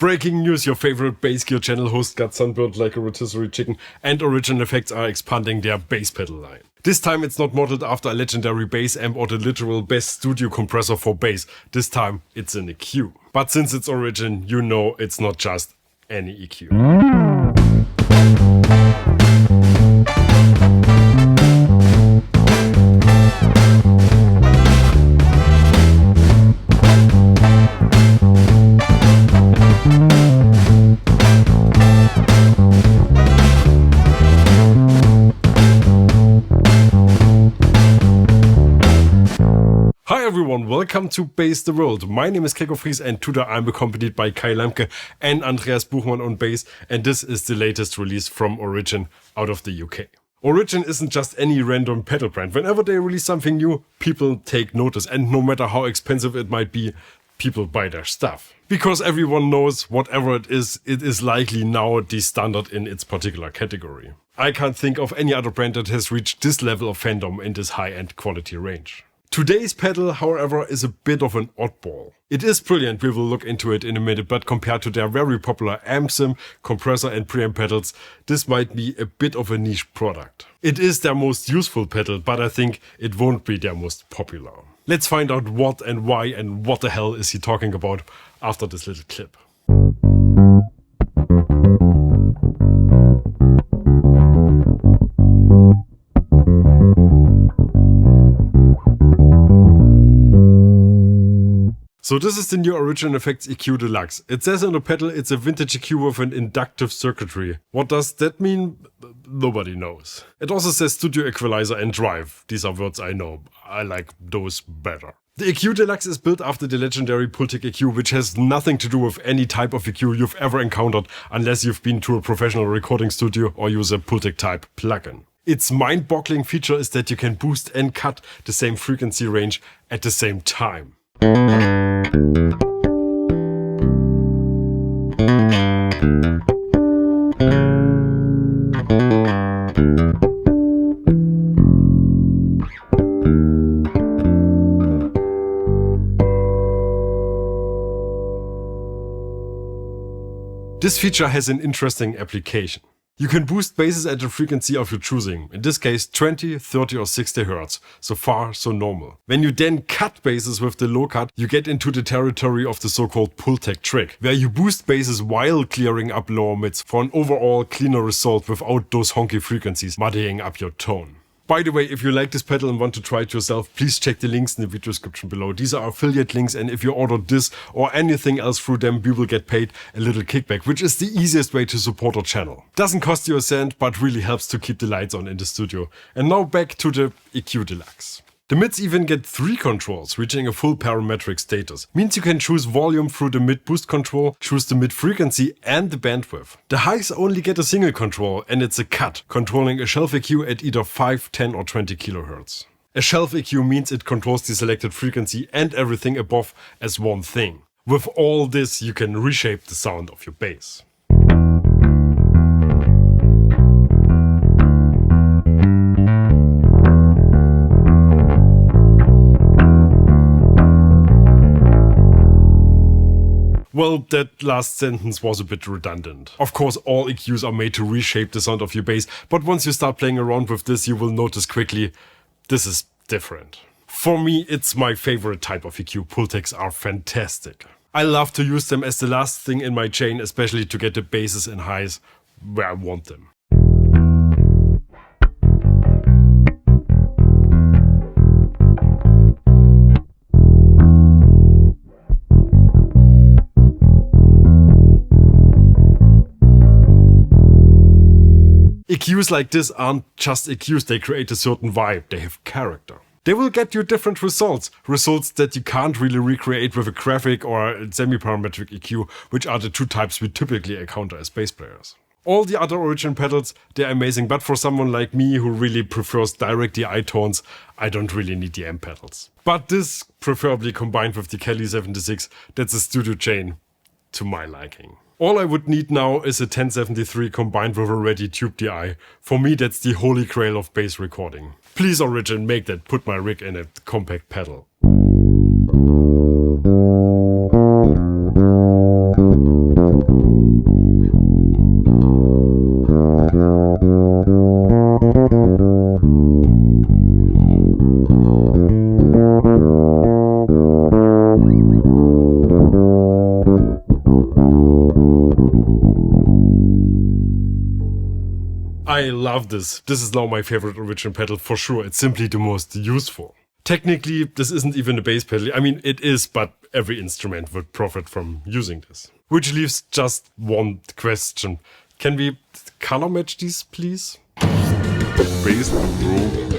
Breaking news, your favorite bass gear channel host got sunburned like a rotisserie chicken, and Original Effects are expanding their bass pedal line. This time it's not modeled after a legendary bass amp or the literal best studio compressor for bass. This time it's an EQ. But since it's Origin, you know it's not just any EQ. Hi everyone, welcome to Bass the World. My name is Keko Fries and today I'm accompanied by Kai Lamke and Andreas Buchmann on bass, and this is the latest release from Origin out of the UK. Origin isn't just any random pedal brand. Whenever they release something new, people take notice, and no matter how expensive it might be, people buy their stuff. Because everyone knows whatever it is likely now the standard in its particular category. I can't think of any other brand that has reached this level of fandom in this high-end quality range. Today's pedal, however, is a bit of an oddball. It is brilliant, we will look into it in a minute, but compared to their very popular amp sim, compressor and preamp pedals, this might be a bit of a niche product. It is their most useful pedal, but I think it won't be their most popular. Let's find out what and why and what the hell is he talking about after this little clip. So this is the new Original Effects EQ Deluxe. It says on the pedal it's a vintage EQ with an inductive circuitry. What does that mean? Nobody knows. It also says studio equalizer and drive. These are words I know. I like those better. The EQ Deluxe is built after the legendary Pultec EQ, which has nothing to do with any type of EQ you've ever encountered unless you've been to a professional recording studio or use a Pultec type plugin. Its mind-boggling feature is that you can boost and cut the same frequency range at the same time. This feature has an interesting application. You can boost basses at the frequency of your choosing, in this case 20, 30 or 60 Hz, so far so normal. When you then cut basses with the low cut, you get into the territory of the so-called Pultec trick, where you boost basses while clearing up lower mids for an overall cleaner result without those honky frequencies muddying up your tone. By the way, if you like this pedal and want to try it yourself, please check the links in the video description below. These are affiliate links, and if you order this or anything else through them, we will get paid a little kickback, which is the easiest way to support our channel. Doesn't cost you a cent, but really helps to keep the lights on in the studio. And now back to the EQ Deluxe. The mids even get 3 controls, reaching a full parametric status. Means you can choose volume through the mid boost control, choose the mid frequency and the bandwidth. The highs only get a single control, and it's a cut, controlling a shelf EQ at either 5, 10 or 20 kHz. A shelf EQ means it controls the selected frequency and everything above as one thing. With all this, you can reshape the sound of your bass. Well, that last sentence was a bit redundant. Of course, all EQs are made to reshape the sound of your bass, but once you start playing around with this, you will notice quickly, this is different. For me, it's my favorite type of EQ. Pultecs are fantastic. I love to use them as the last thing in my chain, especially to get the basses and highs where I want them. EQs like this aren't just EQs, they create a certain vibe, they have character. They will get you different results that you can't really recreate with a graphic or a semi-parametric EQ, which are the two types we typically encounter as bass players. All the other Origin pedals, they're amazing, but for someone like me who really prefers direct DI tones, I don't really need the amp pedals. But this, preferably combined with the Kelly 76, that's a studio chain to my liking. All I would need now is a 1073 combined with a ready tube DI. For me, that's the holy grail of bass recording. Please Origin, make that, put my rig in a compact pedal. I love this. This is now my favorite original pedal for sure. It's simply the most useful. Technically, this isn't even a bass pedal. I mean, it is, but every instrument would profit from using this. Which leaves just one question. Can we color match these, please? BassTheWorld.com